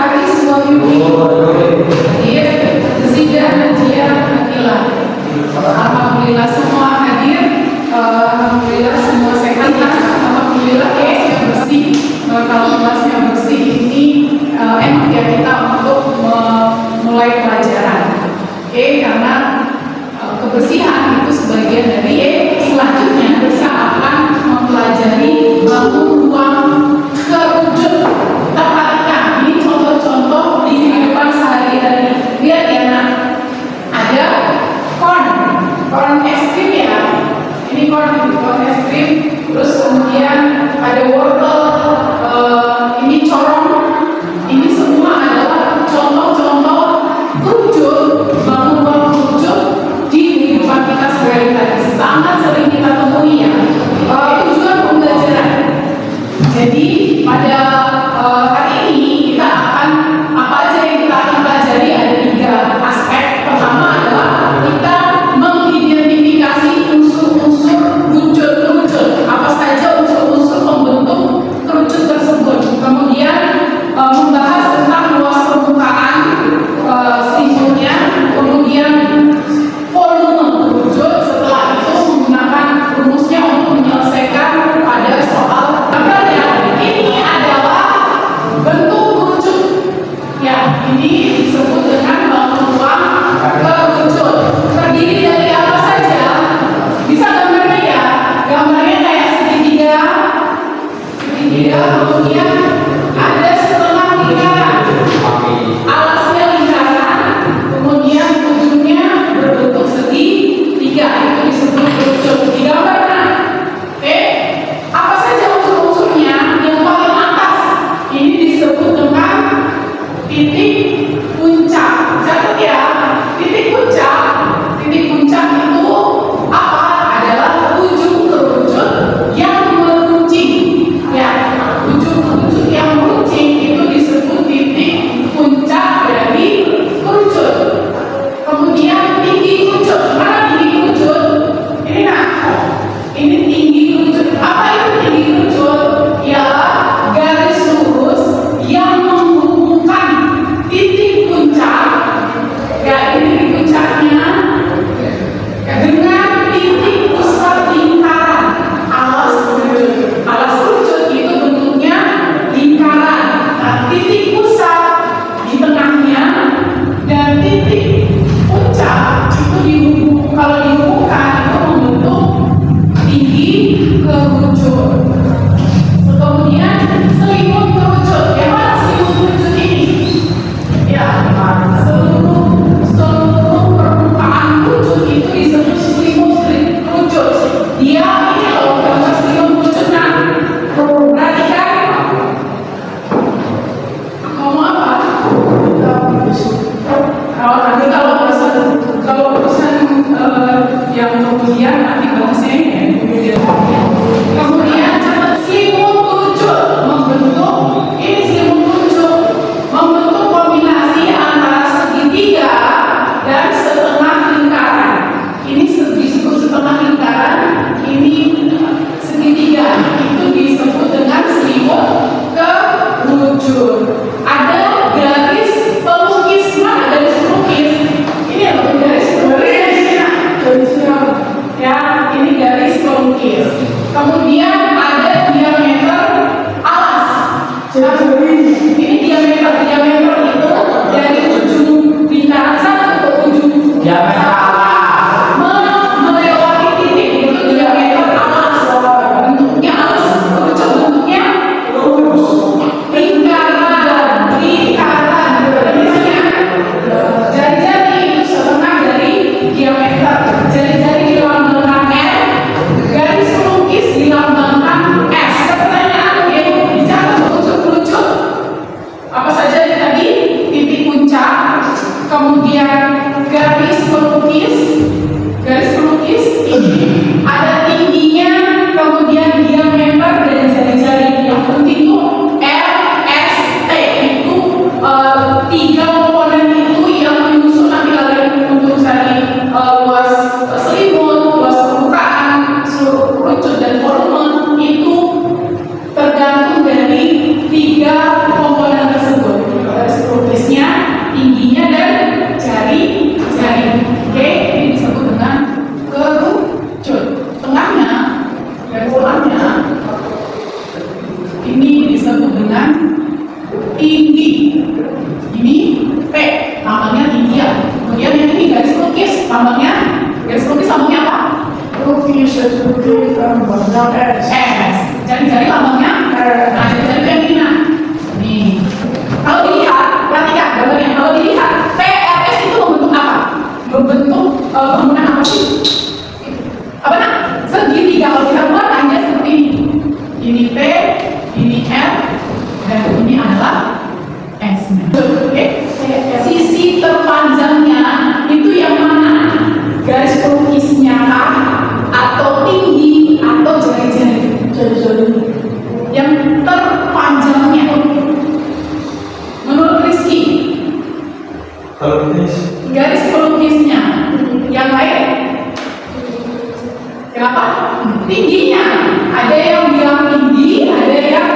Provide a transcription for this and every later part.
Haris Wahyudi hadir, Zida Nadia Akila. Alhamdulillah semua hadir, alhamdulillah semua sehat, alhamdulillah kelasnya bersih. Kalau kelasnya bersih ini enak ya kita untuk mulai pelajaran. Karena kebersihan itu sebagian dari selanjutnya kita akan mempelajari ruang kerucut terpatikan. Ini contoh-contoh di kehidupan sehari-hari. Lihat ya nak, ada corn es krim ya. Ini corn es krim. Terus kemudian ada wortel, ini corong. Ini semua adalah contoh-contoh kerucut, bangun kerucut di kehidupan kita sehari-hari. Sangat sering kita temui ya. Itu juga pembelajaran. Jadi pada hari ini kita akan apa aja yang kita akan pelajari, ada 3 aspek. Pertama adalah kita mengidentifikasi unsur-unsur kerucut. Apa saja unsur-unsur pembentuk kerucut tersebut. Kemudian membahas tentang luas permukaan selimutnya, kemudian volume kerucut. Setelah itu menggunakan rumusnya untuk menyelesaikan pada soal gambar ya. Ini adalah bentuk kerucut ya. Ini disebut dengan bangun ruang kerucut. Terdiri dari apa saja? Bisa gambarnya ya. Gambarnya kayak segitiga, kemudian ada setengah lingkaran, alasnya lingkaran, kemudian ujungnya berbentuk segitiga. Itu disebut kerucut. Digambarkan. Apa saja unsur-unsurnya? Yang paling atas ini disebut dengan titik puncak. Catat ya, titik puncak. Titik puncak itu apa? Adalah ujung kerucut yang meruncing. Ya, ujung kerucut yang meruncing itu disebut titik puncak dari kerucut. Kemudian tinggi kerucut. Mana tinggi kerucut? Ini nah, ini tinggi kerucut. Apa itu tinggi kerucut? Ialah garis lurus yang menghubungkan titik puncak, ya ini titik puncaknya, dengan titik pusat lingkaran alas kerucut. Alas kerucut itu bentuknya lingkaran. Nah, titik pusat di tengahnya dan titik puncak itu kalau dihubungkan itu membentuk tinggi kerucut. Kemudian selimut kerucut. Yang mana selimut kerucut ini? Ya, seluruh permukaan kerucut itu disebut selimut kerucut. Dia ini loh gambar selimut kerucut kan. Perhatikan. Ngomong apa? Nanti kalau urusan yang kemudian nanti bahasnya ya. Kemudian selimut kerucut membentuk, ini selimut kerucut membentuk kombinasi antara segitiga dan setengah lingkaran. Ini disebut setengah lingkaran, ini segitiga. Itu disebut dengan selimut kerucut. Ada garis pelukis. Mana garis pelukis? Ini loh garis ya, ini garis pelukis. Kemudian ada diameter alas. Ini diameter itu dari ujung lingkaran satu ke ujung melewati titik itu diameter alas. Bentuknya alas kerucut, bentuknya lingkaran. Jari-jari itu setengah dari diameter. Jari-jari dilambangkan L, garis pelukis dilambangkan S. Pertanyaan bicara unsur kerucut. Apa saja tadi? Titik puncak, kemudian garis pelukis ini ada tingginya, kemudian diameter dan jari-jari. Yang penting itu L, S, T itu 3 komponen itu yang menyusun nanti kalian untuk cari luas selimut, luas permukaan, seluruh kerucut dan volume itu tergantung dari 3 komponen tersebut. Garis ini P, lambangnya tinggi ya. Kemudian yang ini garis lukis, lambangnya apa? Lukis seperti lambangnya S. S. Jari-jari lambangnya R. Nah, jari-jari yang ini. Nih. Kalau dilihat, perhatikan gambarnya. Kalau dilihat, PRS itu membentuk apa? Membentuk bangunan apa sih? Apa nak? Segitiga. Kalau kita buat hanya seperti ini. Ini P, ini R, dan ini adalah S. Oke? Sisi terpanjangnya itu yang mana? Garis pelukisnya kah? Atau tinggi? Atau jari-jari? Jari-jari. Yang terpanjangnya menurut Rizky, Kalau ini garis pelukisnya yang lain kenapa? Tingginya ada yang bilang tinggi, ada yang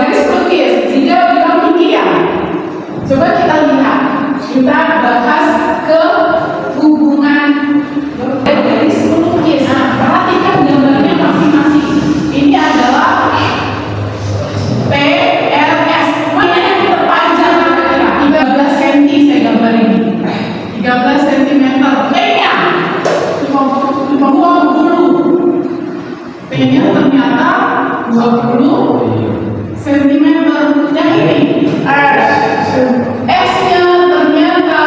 garis pelukis tidak bilang tinggi ya. Coba kita lihat, kita bahas ke hubungan garis pelukis. Nah, perhatikan gambarnya masing-masing. Ini adalah PRS. Mana yang terpanjang? 13 cm saya gambar ini. 13 cm. P-nya 20. P-nya ternyata 20 cm. Yang ini S-nya ternyata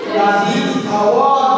Jadi awal